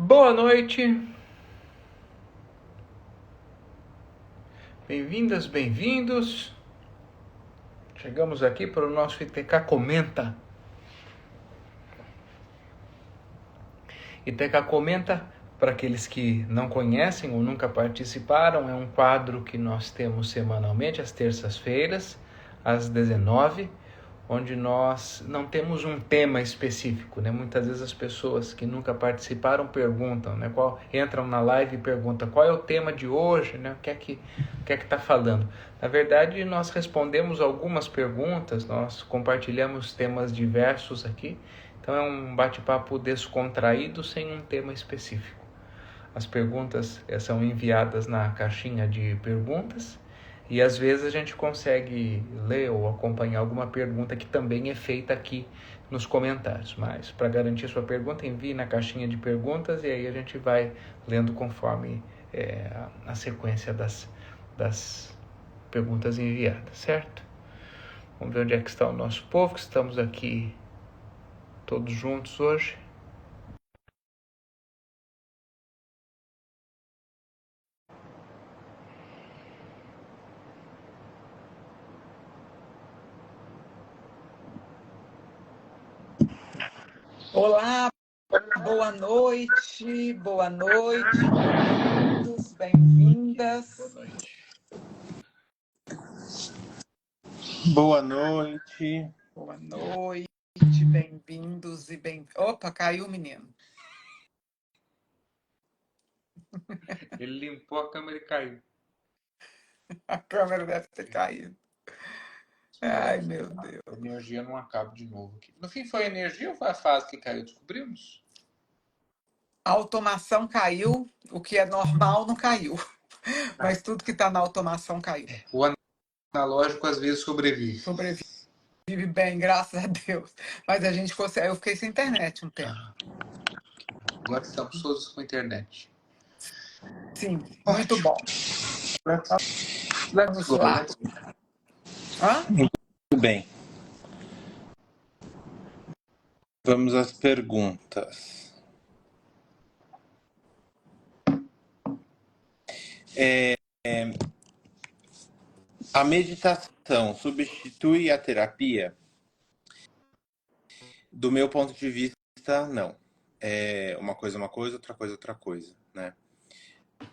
Boa noite, bem-vindas, bem-vindos. Chegamos aqui para o nosso ITK Comenta. ITK Comenta, para aqueles que não conhecem ou nunca participaram, é um quadro que nós temos semanalmente, às terças-feiras, às 19h, onde nós não temos um tema específico, né? Muitas vezes as pessoas que nunca participaram perguntam, né? Entram na live e perguntam qual é o tema de hoje, né? O que é que está falando? Na verdade, nós respondemos algumas perguntas, nós compartilhamos temas diversos aqui, então é um bate-papo descontraído sem um tema específico. As perguntas são enviadas na caixinha de perguntas, e às vezes a gente consegue ler ou acompanhar alguma pergunta que também é feita aqui nos comentários. Mas para garantir sua pergunta, envie na caixinha de perguntas e aí a gente vai lendo conforme a sequência das perguntas enviadas, certo? Vamos ver onde é que está o nosso povo, que estamos aqui todos juntos hoje. Olá, boa noite, bem-vindos, bem-vindas. Boa noite. Boa noite, bem-vindos e bem... Opa, caiu o menino. Ele limpou a câmera e caiu. A câmera deve ter caído. Ai, meu Deus. A energia não acaba de novo aqui. No fim, foi a energia ou foi a fase que caiu? Descobrimos? A automação caiu, o que é normal não caiu. Mas tudo que está na automação caiu. O analógico às vezes sobrevive. Sobrevive bem, graças a Deus. Mas a gente consegue. Eu fiquei sem internet um tempo. Agora estamos todos com internet. Sim, muito bom. Vamos lá. Hã? Muito bem. Vamos às perguntas. A meditação substitui a terapia? Do meu ponto de vista, não. É uma coisa, outra coisa, né?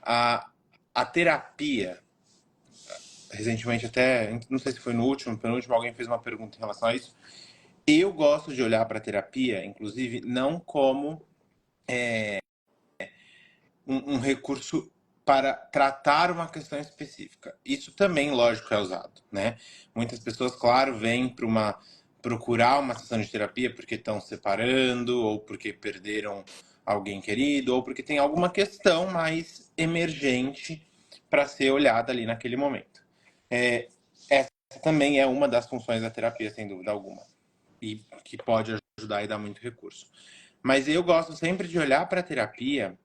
A terapia, recentemente até, não sei se foi no último, penúltimo, alguém fez uma pergunta em relação a isso. Eu gosto de olhar para a terapia, inclusive, não como um recurso para tratar uma questão específica. Isso também, lógico, é usado, né? Muitas pessoas, claro, vêm para procurar uma sessão de terapia porque estão separando, ou porque perderam alguém querido, ou porque tem alguma questão mais emergente para ser olhada ali naquele momento. Essa também é uma das funções da terapia, sem dúvida alguma, e que pode ajudar e dar muito recurso. Mas eu gosto sempre de olhar para a terapia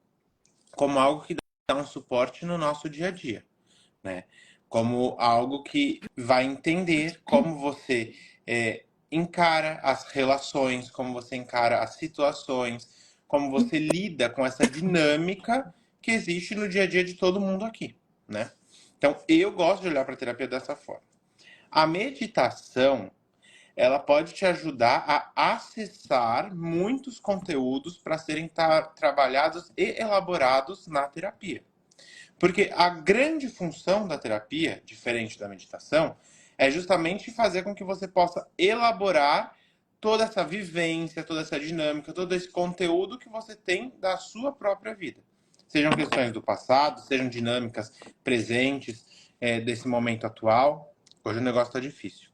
como algo que dá um suporte no nosso dia a dia, né? Como algo que vai entender como você encara as relações, como você encara as situações, como você lida com essa dinâmica que existe no dia a dia de todo mundo aqui, né? Então, eu gosto de olhar para a terapia dessa forma. A meditação, ela pode te ajudar a acessar muitos conteúdos para serem trabalhados e elaborados na terapia. Porque a grande função da terapia, diferente da meditação, é justamente fazer com que você possa elaborar toda essa vivência, toda essa dinâmica, todo esse conteúdo que você tem da sua própria vida. Sejam questões do passado, sejam dinâmicas presentes desse momento atual. Hoje o negócio está difícil.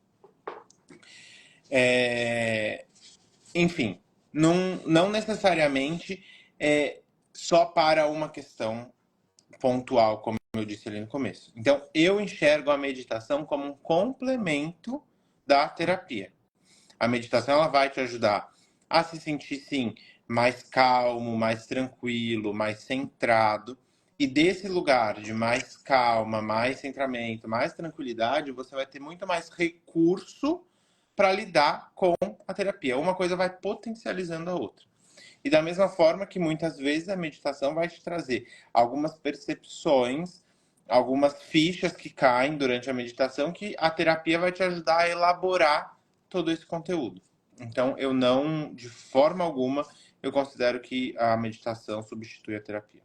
Enfim, não necessariamente só para uma questão pontual, como eu disse ali no começo. Então, eu enxergo a meditação como um complemento da terapia. A meditação ela vai te ajudar a se sentir, sim, mais calmo, mais tranquilo, mais centrado. E desse lugar de mais calma, mais centramento, mais tranquilidade, você vai ter muito mais recurso para lidar com a terapia. Uma coisa vai potencializando a outra. E da mesma forma que muitas vezes a meditação vai te trazer algumas percepções, algumas fichas que caem durante a meditação que a terapia vai te ajudar a elaborar todo esse conteúdo. Então, eu não, de forma alguma, eu considero que a meditação substitui a terapia.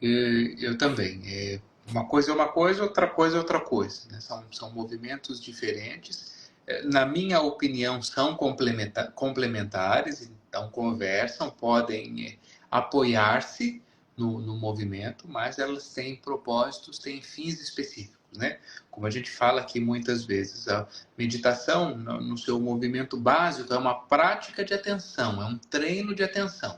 Eu também. Uma coisa é uma coisa, outra coisa é outra coisa, né? São movimentos diferentes. Na minha opinião, são complementares, então conversam, podem apoiar-se no movimento, mas elas têm propósitos, têm fins específicos, né? Como a gente fala aqui muitas vezes, a meditação, no seu movimento básico, é uma prática de atenção, é um treino de atenção.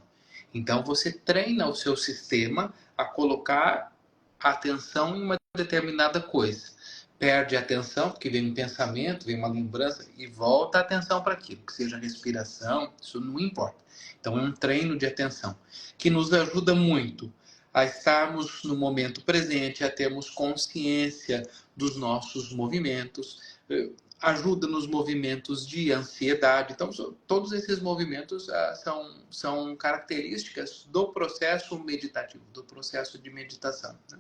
Então, você treina o seu sistema a colocar a atenção em uma determinada coisa. Perde a atenção, porque vem um pensamento, vem uma lembrança, e volta a atenção para aquilo, que seja respiração, isso não importa. Então é um treino de atenção, que nos ajuda muito a estarmos no momento presente, a termos consciência dos nossos movimentos, ajuda nos movimentos de ansiedade. Então, todos esses movimentos são características do processo meditativo, do processo de meditação, né?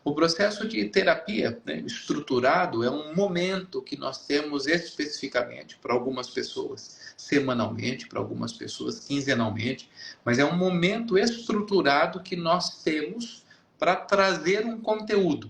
O processo de terapia, né, estruturado é um momento que nós temos especificamente para algumas pessoas semanalmente, para algumas pessoas quinzenalmente, mas é um momento estruturado que nós temos para trazer um conteúdo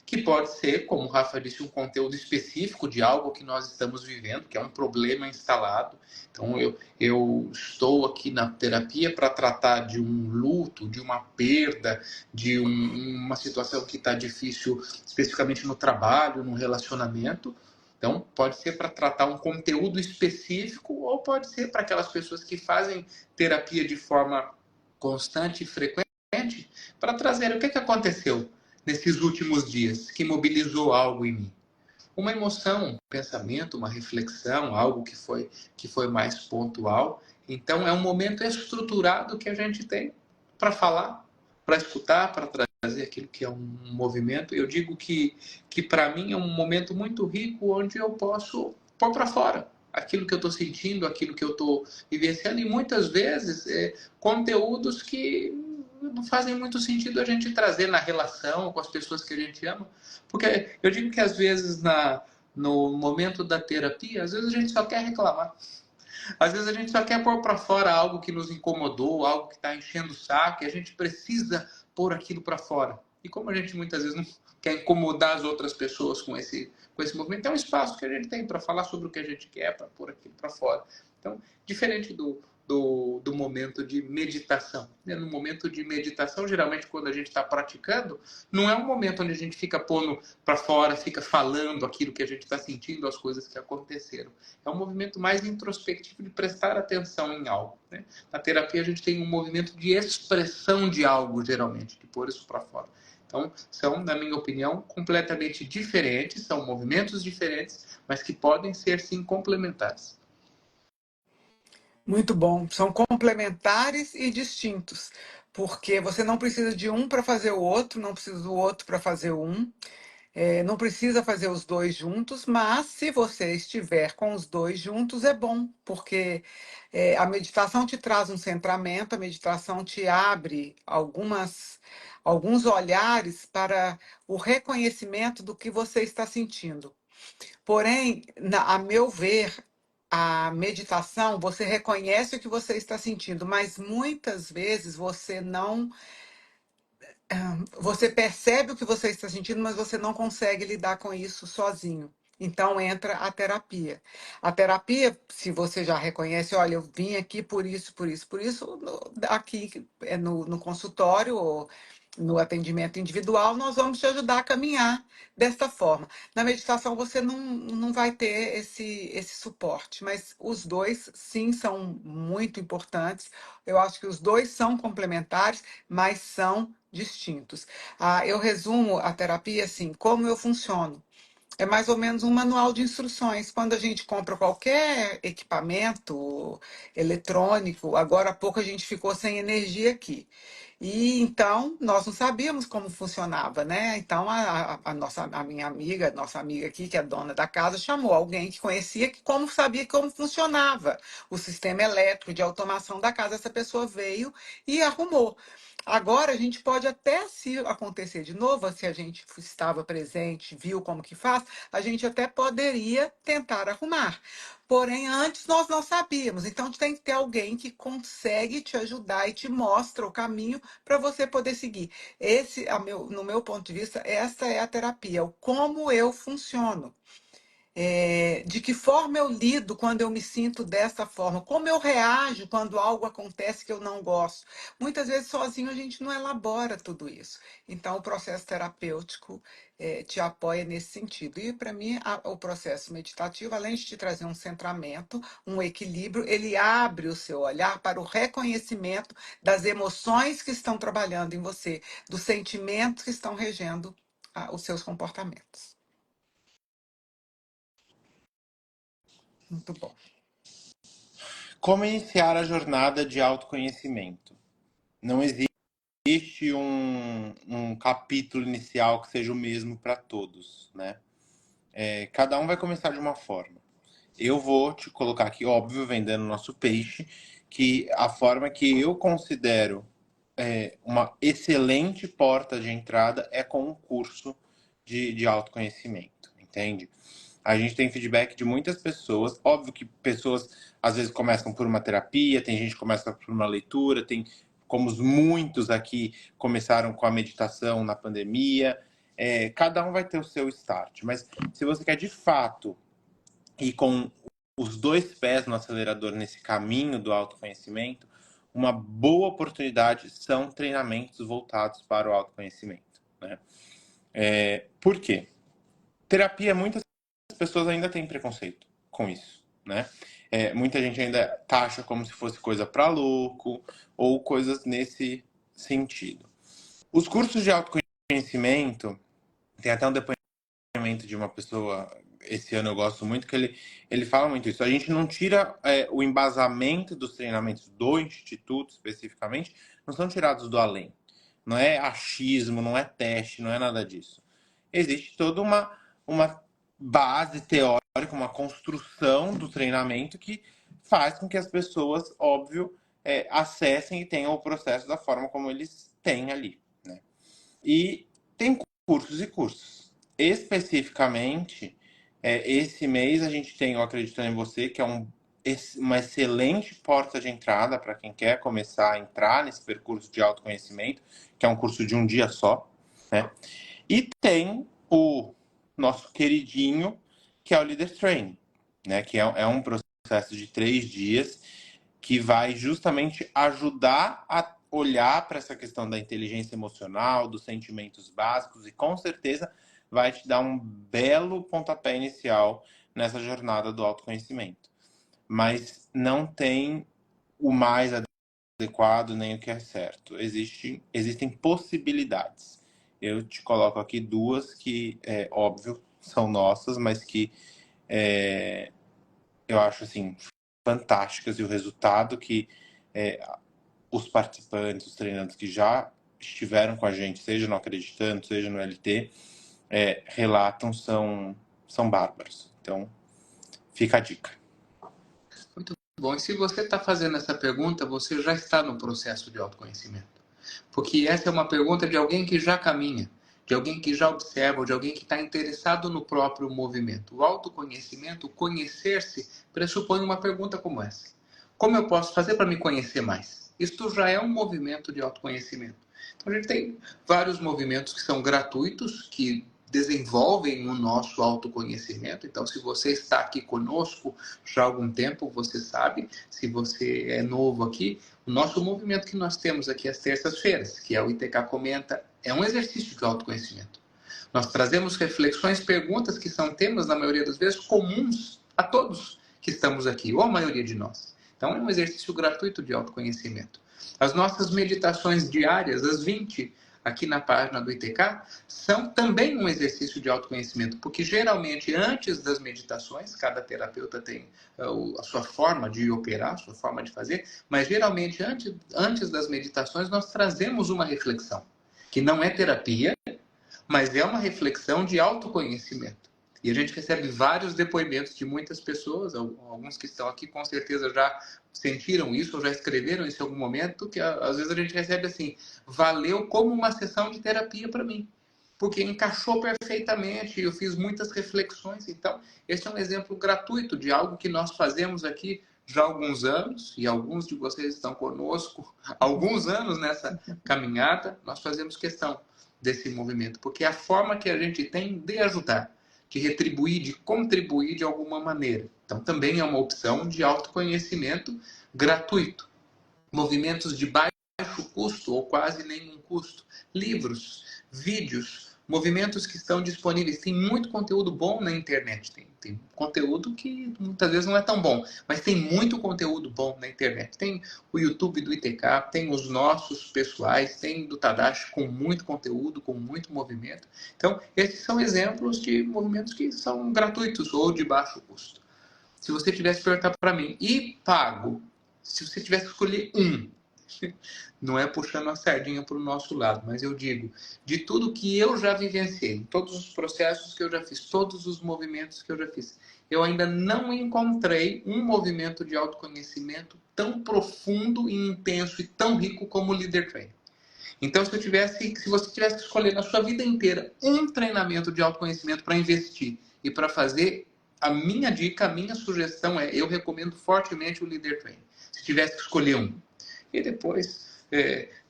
que pode ser, como o Rafa disse, um conteúdo específico de algo que nós estamos vivendo, que é um problema instalado. Então, eu estou aqui na terapia para tratar de um luto, de uma perda, de uma situação que está difícil, especificamente no trabalho, no relacionamento. Então, pode ser para tratar um conteúdo específico ou pode ser para aquelas pessoas que fazem terapia de forma constante e frequente para trazer o que aconteceu nesses últimos dias, que mobilizou algo em mim. Uma emoção, um pensamento, uma reflexão, algo que foi mais pontual. Então, é um momento estruturado que a gente tem para falar, para escutar, para trazer aquilo que é um movimento. Eu digo que para mim é um momento muito rico onde eu posso pôr para fora aquilo que eu estou sentindo, aquilo que eu estou vivenciando, e muitas vezes conteúdos que não fazem muito sentido a gente trazer na relação com as pessoas que a gente ama. Porque eu digo que às vezes no momento da terapia, às vezes a gente só quer reclamar. Às vezes a gente só quer pôr para fora algo que nos incomodou, algo que está enchendo o saco, e a gente precisa pôr aquilo para fora. E como a gente muitas vezes não quer incomodar as outras pessoas com esse movimento, é um espaço que a gente tem para falar sobre o que a gente quer, para pôr aquilo para fora. Então, diferente do momento de meditação. No momento de meditação, geralmente, quando a gente está praticando, não é um momento onde a gente fica pondo para fora, fica falando aquilo que a gente está sentindo, as coisas que aconteceram. É um movimento mais introspectivo de prestar atenção em algo, né? Na terapia, a gente tem um movimento de expressão de algo, geralmente, de pôr isso para fora. Então, são, na minha opinião, completamente diferentes, são movimentos diferentes, mas que podem ser, sim, complementares. Muito bom. São complementares e distintos, porque você não precisa de um para fazer o outro, não precisa do outro para fazer um. Não precisa fazer os dois juntos, mas se você estiver com os dois juntos, é bom, porque a meditação te traz um centramento, a meditação te abre alguns olhares para o reconhecimento do que você está sentindo. Porém, a meu ver, a meditação, você reconhece o que você está sentindo, mas muitas vezes você percebe o que você está sentindo, mas você não consegue lidar com isso sozinho. Então entra a terapia. A terapia, se você já reconhece, olha, eu vim aqui por isso, por isso, por isso, aqui no consultório ou no atendimento individual, nós vamos te ajudar a caminhar desta forma. Na meditação você não vai ter esse suporte, mas os dois sim são muito importantes. Eu acho que os dois são complementares, mas são distintos. Eu resumo a terapia assim, como eu funciono. É mais ou menos um manual de instruções. Quando a gente compra qualquer equipamento eletrônico, agora há pouco a gente ficou sem energia aqui. E então nós não sabíamos como funcionava, né? Então a minha amiga, nossa amiga aqui, que é dona da casa, chamou alguém que conhecia, que como sabia como funcionava o sistema elétrico de automação da casa. Essa pessoa veio e arrumou. Agora a gente pode até, se acontecer de novo, se a gente estava presente, viu como que faz, a gente até poderia tentar arrumar. Porém, antes nós não sabíamos. Então tem que ter alguém que consegue te ajudar e te mostra o caminho para você poder seguir. Esse, no meu ponto de vista, essa é a terapia, o como eu funciono. De que forma eu lido quando eu me sinto dessa forma, como eu reajo quando algo acontece que eu não gosto. Muitas vezes sozinho a gente não elabora tudo isso. Então, o processo terapêutico te apoia nesse sentido. E, para mim, o processo meditativo, além de te trazer um centramento, um equilíbrio, ele abre o seu olhar para o reconhecimento das emoções que estão trabalhando em você, dos sentimentos que estão regendo os seus comportamentos. Muito bom. Como iniciar a jornada de autoconhecimento? Não existe um capítulo inicial que seja o mesmo para todos, né? Cada um vai começar de uma forma. Eu vou te colocar aqui, óbvio, vendendo nosso peixe, que a forma que eu considero uma excelente porta de entrada é com um curso de autoconhecimento, entende? A gente tem feedback de muitas pessoas. Óbvio que pessoas às vezes começam por uma terapia, tem gente que começa por uma leitura, tem como muitos aqui começaram com a meditação na pandemia. Cada um vai ter o seu start. Mas se você quer de fato ir com os dois pés no acelerador nesse caminho do autoconhecimento, uma boa oportunidade são treinamentos voltados para o autoconhecimento, né? Por quê? Terapia, muitas pessoas ainda têm preconceito com isso, né? Muita gente ainda taxa como se fosse coisa para louco ou coisas nesse sentido. Os cursos de autoconhecimento, tem até um depoimento de uma pessoa, esse ano eu gosto muito, que ele fala muito isso. A gente não tira o embasamento dos treinamentos do Instituto, especificamente, não são tirados do além. Não é achismo, não é teste, não é nada disso. Existe toda uma base teórica, uma construção do treinamento que faz com que as pessoas, óbvio, acessem e tenham o processo da forma como eles têm ali, né? E tem cursos e cursos. Especificamente, esse mês a gente tem o Acreditando em Você, que é uma excelente porta de entrada para quem quer começar a entrar nesse percurso de autoconhecimento, que é um curso de um dia só, né? E tem o nosso queridinho, que é o Leader Training, né? Que é um processo de 3 dias que vai justamente ajudar a olhar para essa questão da inteligência emocional, dos sentimentos básicos, e com certeza vai te dar um belo pontapé inicial nessa jornada do autoconhecimento. Mas não tem o mais adequado nem o que é certo. Existem possibilidades. Eu te coloco aqui 2 que, óbvio, são nossas, mas que eu acho assim fantásticas, e o resultado que os participantes, os treinantes que já estiveram com a gente, seja no Acreditando, seja no LT, relatam, são bárbaros. Então, fica a dica. Muito bom. E se você está fazendo essa pergunta, você já está no processo de autoconhecimento. Porque essa é uma pergunta de alguém que já caminha, de alguém que já observa, de alguém que está interessado no próprio movimento. O autoconhecimento, o conhecer-se, pressupõe uma pergunta como essa. Como eu posso fazer para me conhecer mais? Isto já é um movimento de autoconhecimento. Então a gente tem vários movimentos que são gratuitos, que desenvolvem o nosso autoconhecimento. Então, se você está aqui conosco já há algum tempo, você sabe. Se você é novo aqui, o nosso movimento que nós temos aqui às terças-feiras, que é o ITK Comenta, é um exercício de autoconhecimento. Nós trazemos reflexões, perguntas que são temas, na maioria das vezes, comuns a todos que estamos aqui, ou a maioria de nós. Então, é um exercício gratuito de autoconhecimento. As nossas meditações diárias, às 20, aqui na página do ITK, são também um exercício de autoconhecimento, porque geralmente antes das meditações, cada terapeuta tem a sua forma de operar, a sua forma de fazer, mas geralmente antes das meditações nós trazemos uma reflexão, que não é terapia, mas é uma reflexão de autoconhecimento. E a gente recebe vários depoimentos de muitas pessoas, alguns que estão aqui com certeza já sentiram isso, ou já escreveram isso em algum momento, que às vezes a gente recebe assim, valeu como uma sessão de terapia para mim, porque encaixou perfeitamente, eu fiz muitas reflexões. Então, esse é um exemplo gratuito de algo que nós fazemos aqui já há alguns anos, e alguns de vocês estão conosco há alguns anos nessa caminhada, nós fazemos questão desse movimento, porque é a forma que a gente tem de ajudar, de retribuir, de contribuir de alguma maneira. Então, também é uma opção de autoconhecimento gratuito. Movimentos de baixo custo ou quase nenhum custo. Livros, vídeos, movimentos que estão disponíveis. Tem muito conteúdo bom na internet. Tem conteúdo que muitas vezes não é tão bom, mas tem muito conteúdo bom na internet. Tem o YouTube do ITK, tem os nossos pessoais, tem do Tadashi com muito conteúdo, com muito movimento. Então, esses são exemplos de movimentos que são gratuitos ou de baixo custo. Se você tivesse que perguntar para mim, e pago? Se você tivesse que escolher um, não é puxando a sardinha para o nosso lado, mas eu digo, de tudo que eu já vivenciei, todos os processos que eu já fiz, todos os movimentos que eu já fiz, eu ainda não encontrei um movimento de autoconhecimento tão profundo e intenso e tão rico como o Leader Training. Então, se você tivesse que escolher na sua vida inteira um treinamento de autoconhecimento para investir e para fazer, a minha dica, a minha sugestão é, eu recomendo fortemente o Leader Training. Se tivesse que escolher um. E depois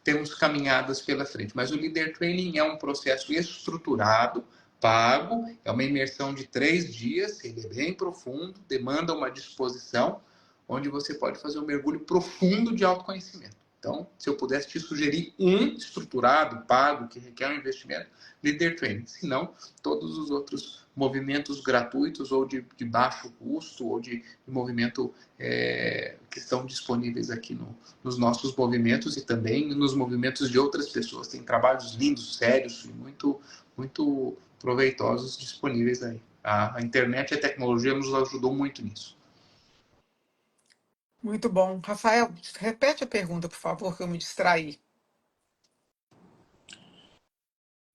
temos caminhadas pela frente. Mas o Leader Training é um processo estruturado, pago, é uma imersão de 3 dias, ele é bem profundo, demanda uma disposição, onde você pode fazer um mergulho profundo de autoconhecimento. Então, se eu pudesse te sugerir um estruturado, pago, que requer um investimento, Leader Training. Se não, todos os outros movimentos gratuitos ou de baixo custo ou de movimento que estão disponíveis aqui nos nossos movimentos e também nos movimentos de outras pessoas. Tem trabalhos lindos, sérios e muito, muito proveitosos disponíveis aí. A internet e a tecnologia nos ajudou muito nisso. Muito bom. Rafael, repete a pergunta, por favor, que eu me distraí.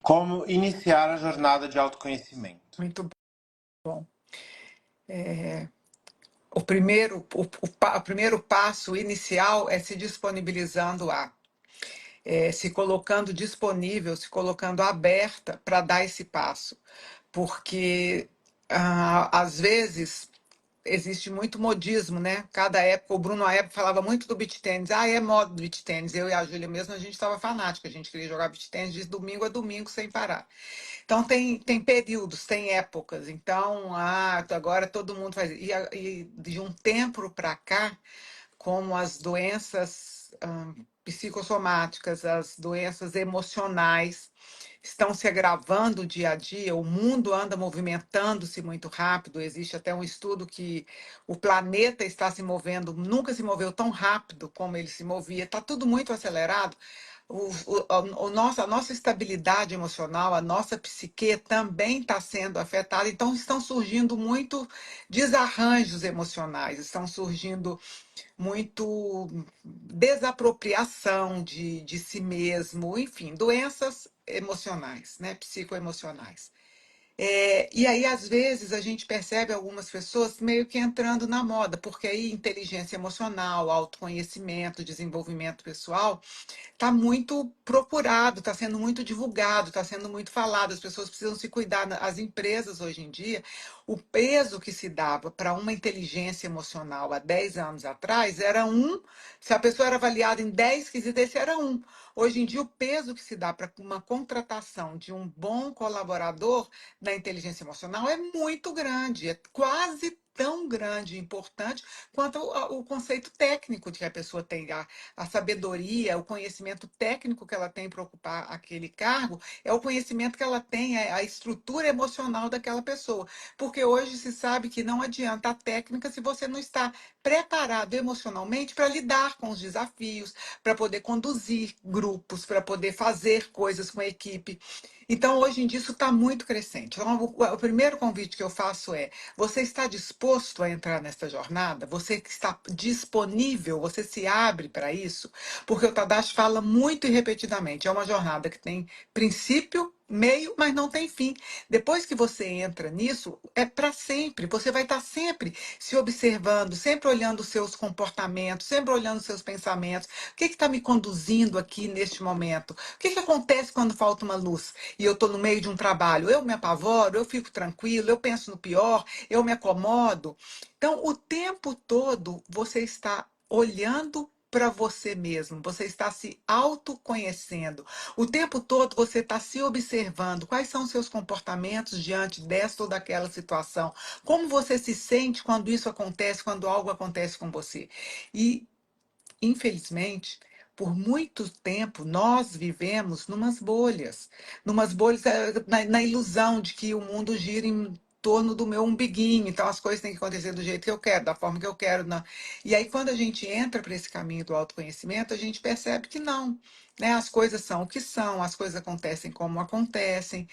Como iniciar a jornada de autoconhecimento? Muito bom. O primeiro passo inicial é se disponibilizando se colocando disponível, se colocando aberta para dar esse passo. Porque, às vezes, existe muito modismo, né? Cada época, o Bruno, à época, falava muito do beach tênis. É moda do beach tênis. Eu e a Júlia mesmo, a gente estava fanática. A gente queria jogar beach tênis de domingo a domingo, sem parar. Então, tem períodos, tem épocas. Então, agora todo mundo faz. E de um tempo para cá, como as doenças psicossomáticas, as doenças emocionais estão se agravando dia a dia, o mundo anda movimentando-se muito rápido. Existe até um estudo que o planeta está se movendo, nunca se moveu tão rápido como ele se movia, está tudo muito acelerado. A nossa estabilidade emocional, a nossa psique também está sendo afetada, então estão surgindo muito desarranjos emocionais, estão surgindo muito desapropriação de si mesmo, enfim, doenças emocionais, né, psicoemocionais. E aí, às vezes, a gente percebe algumas pessoas meio que entrando na moda, porque aí inteligência emocional, autoconhecimento, desenvolvimento pessoal está muito procurado, está sendo muito divulgado, está sendo muito falado. As pessoas precisam se cuidar. As empresas, hoje em dia, o peso que se dava para uma inteligência emocional há 10 anos atrás era um. Se a pessoa era avaliada em 10 quesitos, esse era um. Hoje em dia, o peso que se dá para uma contratação de um bom colaborador da inteligência emocional é muito grande, é quase tão grande e importante quanto o conceito técnico que a pessoa tem, a sabedoria, o conhecimento técnico que ela tem para ocupar aquele cargo, é o conhecimento que ela tem, a estrutura emocional daquela pessoa. Porque hoje se sabe que não adianta a técnica se você não está preparado emocionalmente para lidar com os desafios, para poder conduzir grupos, para poder fazer coisas com a equipe. Então, hoje em dia, isso está muito crescente. Então, o primeiro convite que eu faço é: você está disposto a entrar nessa jornada? Você que está disponível? Você se abre para isso? Porque o Tadashi fala muito e repetidamente: é uma jornada que tem princípio, meio, mas não tem fim. Depois que você entra nisso, é para sempre. Você vai estar sempre se observando, sempre olhando os seus comportamentos, sempre olhando os seus pensamentos. O que está me conduzindo aqui neste momento? O que acontece quando falta uma luz e eu estou no meio de um trabalho? Eu me apavoro, eu fico tranquilo, eu penso no pior, eu me acomodo. Então, o tempo todo você está olhando para você mesmo, você está se autoconhecendo. O tempo todo você está se observando quais são os seus comportamentos diante desta ou daquela situação. Como você se sente quando isso acontece, quando algo acontece com você. E infelizmente, por muito tempo, nós vivemos numas bolhas na ilusão de que o mundo gira em torno do meu umbiguinho, então as coisas têm que acontecer do jeito que eu quero, da forma que eu quero. Não. E aí, quando a gente entra para esse caminho do autoconhecimento, a gente percebe que não, né? As coisas são o que são, as coisas acontecem como acontecem.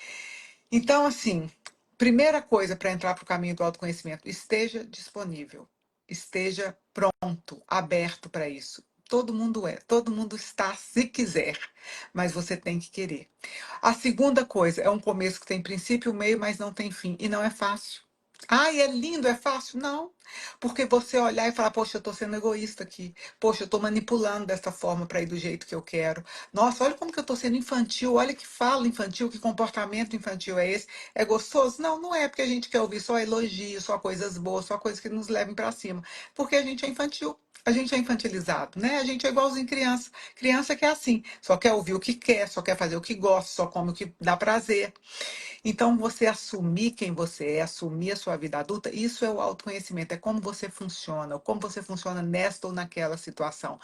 Então, assim, primeira coisa para entrar para o caminho do autoconhecimento, esteja disponível, esteja pronto, aberto para isso. Todo mundo é, todo mundo está se quiser, mas você tem que querer. A segunda coisa é um começo que tem princípio, meio, mas não tem fim, e não é fácil. Ai, é lindo, é fácil? Não. Porque você olhar e falar, poxa, eu estou sendo egoísta aqui. Poxa, eu estou manipulando dessa forma para ir do jeito que eu quero. Nossa, olha como que eu estou sendo infantil, olha que fala infantil, que comportamento infantil é esse. É gostoso? Não, não é, porque a gente quer ouvir só elogios, só coisas boas, só coisas que nos levem para cima. Porque a gente é infantil. A gente é infantilizado, né? A gente é igualzinho criança. Criança que é assim, só quer ouvir o que quer, só quer fazer o que gosta, só come o que dá prazer. Então, você assumir quem você é, assumir a sua vida adulta, isso é o autoconhecimento, é como você funciona, como você funciona nesta ou naquela situação.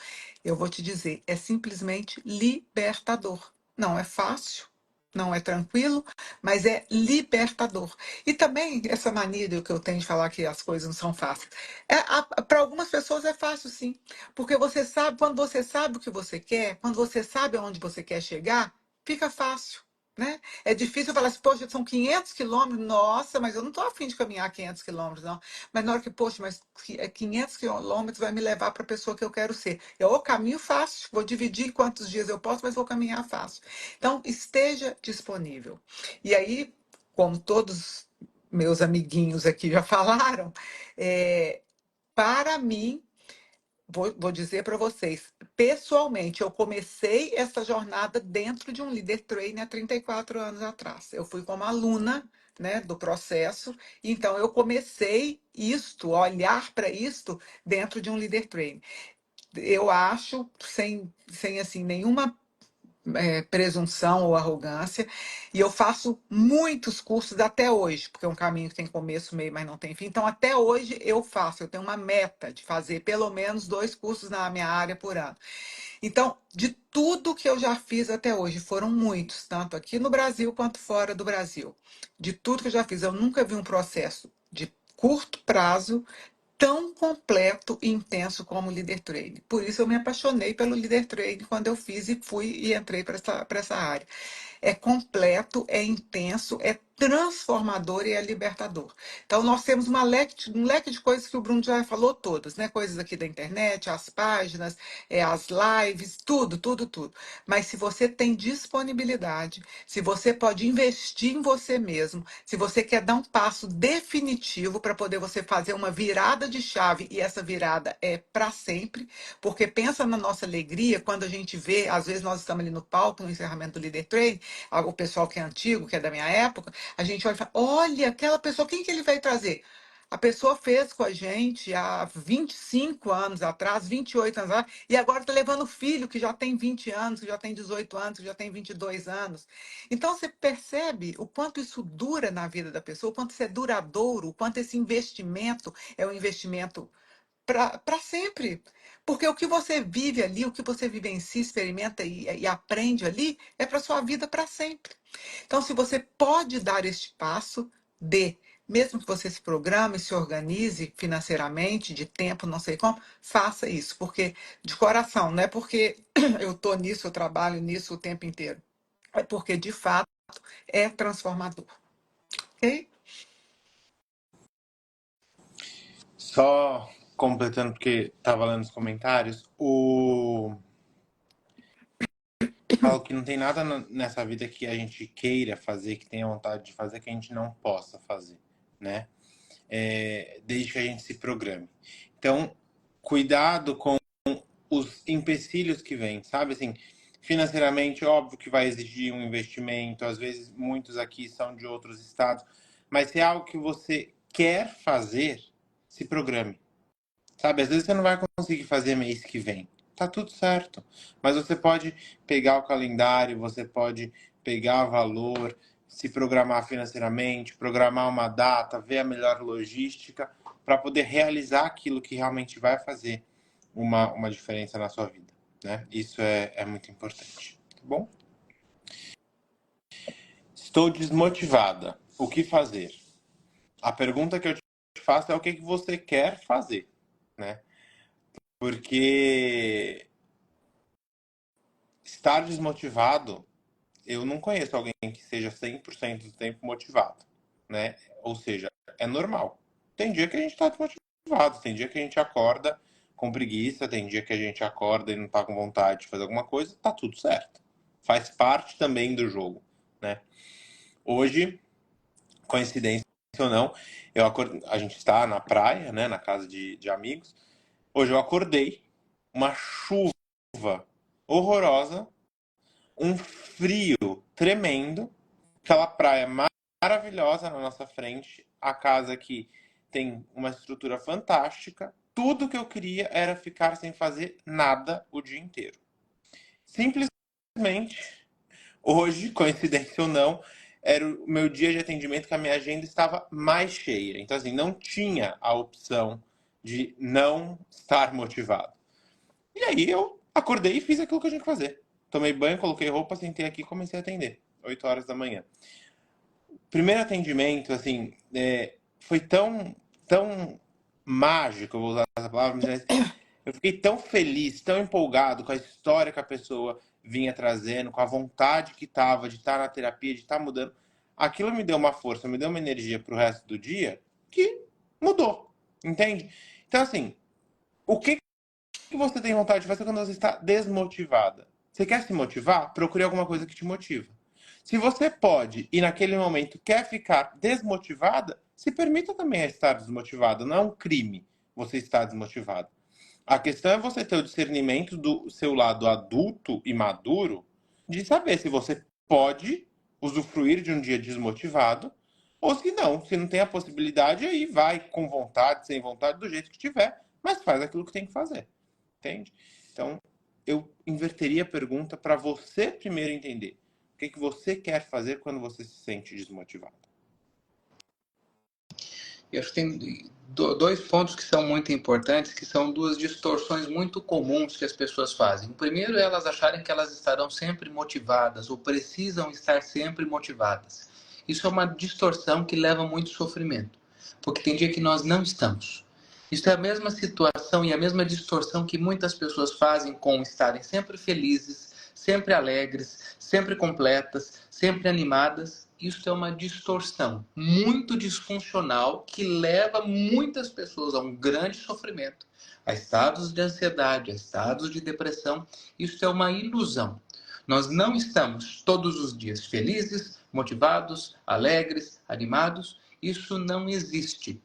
Eu vou te dizer, é simplesmente libertador. Não é fácil, não é tranquilo, mas é libertador. E também essa mania que eu tenho de falar que as coisas não são fáceis. Para algumas pessoas é fácil, sim, porque você sabe, quando você sabe o que você quer, quando você sabe aonde você quer chegar, fica fácil. Né? É difícil falar assim, poxa, são 500 quilômetros, nossa, mas eu não estou afim de caminhar 500 quilômetros, não. Mas na hora que, poxa, mas 500 quilômetros vai me levar para a pessoa que eu quero ser. Eu caminho fácil, vou dividir quantos dias eu posso, mas vou caminhar fácil. Então, esteja disponível. E aí, como todos meus amiguinhos aqui já falaram, é, para mim, vou dizer para vocês, pessoalmente, eu comecei essa jornada dentro de um líder training há 34 anos atrás. Eu fui como aluna, né, do processo, então eu comecei isto, a olhar para isto dentro de um líder training. Eu acho, sem assim, nenhuma presunção ou arrogância, e eu faço muitos cursos até hoje, porque é um caminho que tem começo, meio, mas não tem fim. Então, até hoje eu faço, eu tenho uma meta de fazer pelo menos 2 cursos na minha área por ano. Então, de tudo que eu já fiz até hoje, foram muitos, tanto aqui no Brasil quanto fora do Brasil. De tudo que eu já fiz, eu nunca vi um processo de curto prazo tão completo e intenso como o Leader Training. Por isso eu me apaixonei pelo Leader Training quando eu fiz e fui e entrei para essa área. É completo, é intenso, é transformador e é libertador. Então, nós temos um leque de coisas que o Bruno já falou todas, né? Coisas aqui da internet, as páginas, as lives, tudo, tudo, tudo. Mas se você tem disponibilidade, se você pode investir em você mesmo, se você quer dar um passo definitivo para poder você fazer uma virada de chave, e essa virada é para sempre, porque pensa na nossa alegria quando a gente vê, às vezes nós estamos ali no palco, no encerramento do Leader Training, o pessoal que é antigo, que é da minha época, a gente olha e fala, olha, aquela pessoa, quem que ele vai trazer? A pessoa fez com a gente há 25 anos atrás, 28 anos atrás, e agora está levando o filho que já tem 20 anos, que já tem 18 anos, que já tem 22 anos. Então, você percebe o quanto isso dura na vida da pessoa, o quanto isso é duradouro, o quanto esse investimento é um investimento para sempre. Porque o que você vive ali, o que você vivencia, experimenta e aprende ali, é para sua vida para sempre. Então, se você pode dar este passo, dê. Mesmo que você se programe, se organize financeiramente, de tempo, não sei como, faça isso. Porque, de coração, não é porque eu estou nisso, eu trabalho nisso o tempo inteiro. É porque, de fato, é transformador. Ok? Só completando, porque estava lendo os comentários, falo que não tem nada nessa vida que a gente queira fazer, que tenha vontade de fazer, que a gente não possa fazer, né? Desde que a gente se programe. Então, cuidado com os empecilhos que vêm, sabe? Assim, financeiramente, óbvio que vai exigir um investimento, às vezes muitos aqui são de outros estados, mas se é algo que você quer fazer, se programe. Sabe, às vezes você não vai conseguir fazer mês que vem. Tá tudo certo. Mas você pode pegar o calendário, você pode pegar valor, se programar financeiramente, programar uma data, ver a melhor logística para poder realizar aquilo que realmente vai fazer uma diferença na sua vida, né? Isso é muito importante, tá bom? Estou desmotivada. O que fazer? A pergunta que eu te faço é o que você quer fazer, né? Porque estar desmotivado, eu não conheço alguém que seja 100% do tempo motivado, né? Ou seja, é normal. Tem dia que a gente está desmotivado, tem dia que a gente acorda com preguiça, tem dia que a gente acorda e não está com vontade de fazer alguma coisa, tá tudo certo. Faz parte também do jogo, né? Hoje, coincidência ou não, a gente está na praia, né, na casa de amigos. Hoje eu acordei, uma chuva horrorosa, um frio tremendo, aquela praia maravilhosa na nossa frente, a casa que tem uma estrutura fantástica. Tudo que eu queria era ficar sem fazer nada o dia inteiro. Simplesmente, hoje, coincidência ou não, era o meu dia de atendimento que a minha agenda estava mais cheia. Então, assim, não tinha a opção de não estar motivado. E aí eu acordei e fiz aquilo que eu tinha que fazer. Tomei banho, coloquei roupa, sentei aqui e comecei a atender. 8 horas da manhã. Primeiro atendimento, assim, foi tão mágico, eu vou usar essa palavra, mas eu fiquei tão feliz, tão empolgado com a história que a pessoa vinha trazendo, com a vontade que estava de estar na terapia, de estar mudando. Aquilo me deu uma força, me deu uma energia para o resto do dia que mudou, entende? Então, assim, o que você tem vontade de fazer quando você está desmotivada? Você quer se motivar? Procure alguma coisa que te motiva. Se você pode e naquele momento quer ficar desmotivada, se permita também a estar desmotivada. Não é um crime você estar desmotivado. A questão é você ter o discernimento do seu lado adulto e maduro de saber se você pode usufruir de um dia desmotivado ou se não, se não tem a possibilidade, aí vai com vontade, sem vontade, do jeito que tiver, mas faz aquilo que tem que fazer. Entende? Então, eu inverteria a pergunta para você primeiro entender o que você quer fazer quando você se sente desmotivado. Eu acho que tem dois pontos que são muito importantes, que são duas distorções muito comuns que as pessoas fazem. O primeiro é elas acharem que elas estarão sempre motivadas ou precisam estar sempre motivadas. Isso é uma distorção que leva a muito sofrimento, porque tem dia que nós não estamos. Isso é a mesma situação e a mesma distorção que muitas pessoas fazem com estarem sempre felizes, sempre alegres, sempre completas, sempre animadas. Isso é uma distorção muito disfuncional que leva muitas pessoas a um grande sofrimento, a estados de ansiedade, a estados de depressão. Isso é uma ilusão. Nós não estamos todos os dias felizes, motivados, alegres, animados. Isso não existe.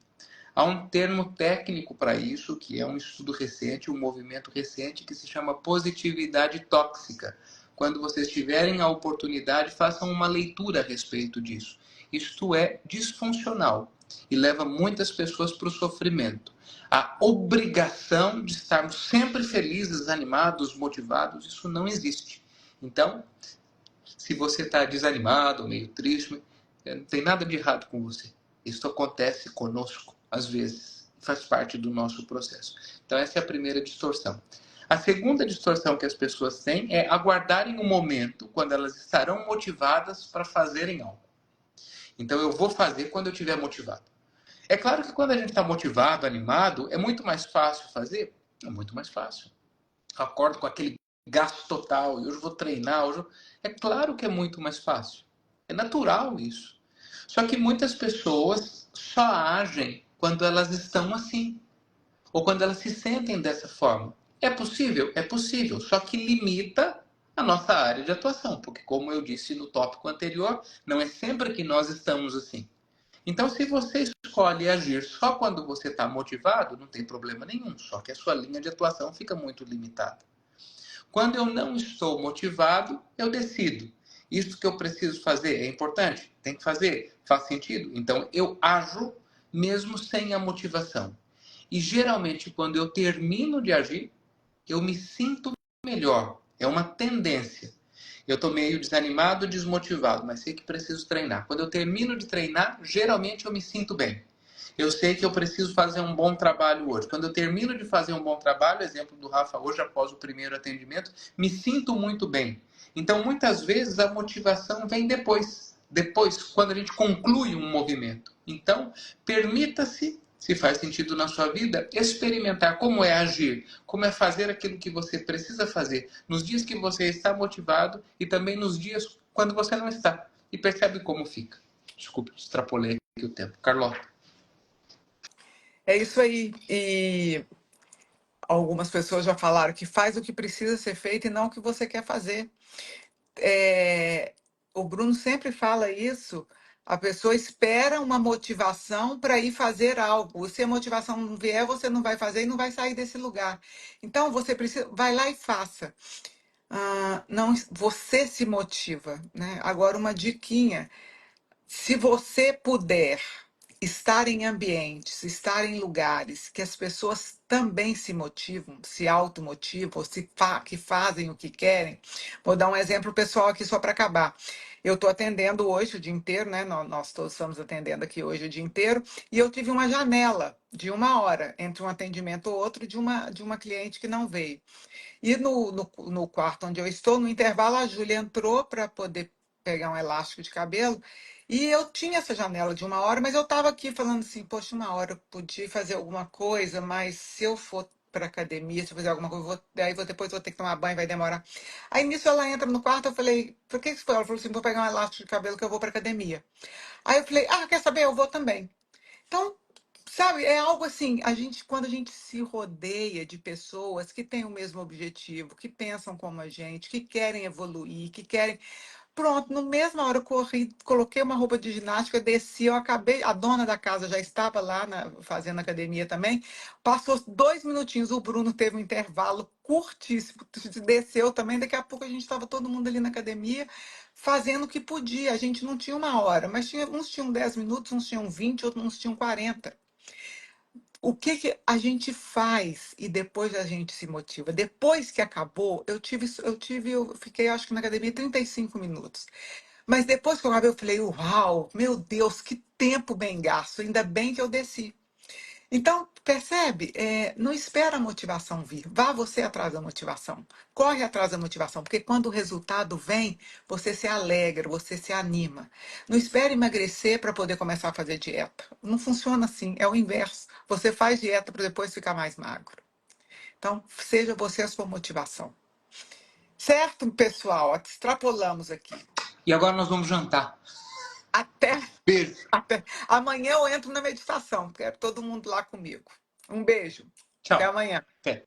Há um termo técnico para isso, que é um estudo recente, um movimento recente, que se chama positividade tóxica. Quando vocês tiverem a oportunidade, façam uma leitura a respeito disso. Isto é disfuncional. e leva muitas pessoas para o sofrimento. A obrigação de estarmos sempre felizes, animados, motivados, isso não existe. Então, se você está desanimado, meio triste, não tem nada de errado com você. Isso acontece conosco, às vezes, faz parte do nosso processo. Então, essa é a primeira distorção. A segunda distorção que as pessoas têm é aguardarem um momento quando elas estarão motivadas para fazerem algo. Então, eu vou fazer quando eu estiver motivado. É claro que quando a gente está motivado, animado, é muito mais fácil fazer? É muito mais fácil. Eu acordo com aquele gasto total, e hoje vou treinar, é claro que é muito mais fácil. É natural isso. Só que muitas pessoas só agem quando elas estão assim, ou quando elas se sentem dessa forma. É possível? É possível, só que limita a nossa área de atuação, porque como eu disse no tópico anterior, não é sempre que nós estamos assim. Então, se você escolhe agir só quando você está motivado, não tem problema nenhum, só que a sua linha de atuação fica muito limitada. Quando eu não estou motivado, eu decido. Isso que eu preciso fazer é importante? Tem que fazer? Faz sentido? Então, eu ajo mesmo sem a motivação. E geralmente, quando eu termino de agir, eu me sinto melhor. É uma tendência. Eu estou meio desanimado, desmotivado, mas sei que preciso treinar. Quando eu termino de treinar, geralmente eu me sinto bem. Eu sei que eu preciso fazer um bom trabalho hoje. Quando eu termino de fazer um bom trabalho, exemplo do Rafa hoje, após o primeiro atendimento, me sinto muito bem. Então, muitas vezes, a motivação vem depois. Depois, quando a gente conclui um movimento. Então, permita-se, se faz sentido na sua vida, experimentar como é agir, como é fazer aquilo que você precisa fazer nos dias que você está motivado e também nos dias quando você não está. E percebe como fica. Desculpe, extrapolei aqui o tempo. Carlota. É isso aí. E algumas pessoas já falaram que faz o que precisa ser feito e não o que você quer fazer. O Bruno sempre fala isso. A pessoa espera uma motivação para ir fazer algo. Se a motivação não vier, você não vai fazer e não vai sair desse lugar. Então, você precisa, vai lá e faça. Não, você se motiva, né? Agora, uma diquinha. Se você puder estar em ambientes, estar em lugares que as pessoas também se motivam, se automotivam, que fazem o que querem. Vou dar um exemplo pessoal aqui só para acabar. Eu estou atendendo hoje o dia inteiro, né? Nós todos estamos atendendo aqui hoje o dia inteiro, e eu tive uma janela de 1 hora entre um atendimento ou outro de uma cliente que não veio. E no quarto onde eu estou, no intervalo, a Júlia entrou para poder pegar um elástico de cabelo. E eu tinha essa janela de 1 hora, mas eu estava aqui falando assim, poxa, 1 hora eu podia fazer alguma coisa, mas se eu for para academia, se eu fizer alguma coisa, depois vou ter que tomar banho, vai demorar. Aí nisso ela entra no quarto, eu falei, por que você foi? Ela falou assim, vou pegar um elástico de cabelo que eu vou para academia. Aí eu falei, quer saber? Eu vou também. Então, sabe, é algo assim, quando a gente se rodeia de pessoas que têm o mesmo objetivo, que pensam como a gente, que querem evoluir, que querem. Pronto, na mesma hora eu corri, coloquei uma roupa de ginástica, desci, eu acabei, a dona da casa já estava lá fazendo academia também. Passou 2 minutinhos, o Bruno teve um intervalo curtíssimo, desceu também, daqui a pouco a gente estava todo mundo ali na academia fazendo o que podia. A gente não tinha 1 hora, mas uns tinham 10 minutos, uns tinham 20, outros uns tinham 40. O que a gente faz e depois a gente se motiva? Depois que acabou, eu fiquei, acho que na academia 35 minutos. Mas depois que eu acabei, eu falei, uau, meu Deus, que tempo bem gasto, ainda bem que eu desci. Então, percebe? Não espera a motivação vir. Vá você atrás da motivação. Corre atrás da motivação, porque quando o resultado vem, você se alegra, você se anima. Não espere emagrecer para poder começar a fazer dieta. Não funciona assim, é o inverso. Você faz dieta para depois ficar mais magro. Então, seja você a sua motivação. Certo, pessoal? Extrapolamos aqui. E agora nós vamos jantar. Até, Beijo. até amanhã eu entro na meditação. Quero todo mundo lá comigo. Um beijo. Até Tchau. amanhã. Até.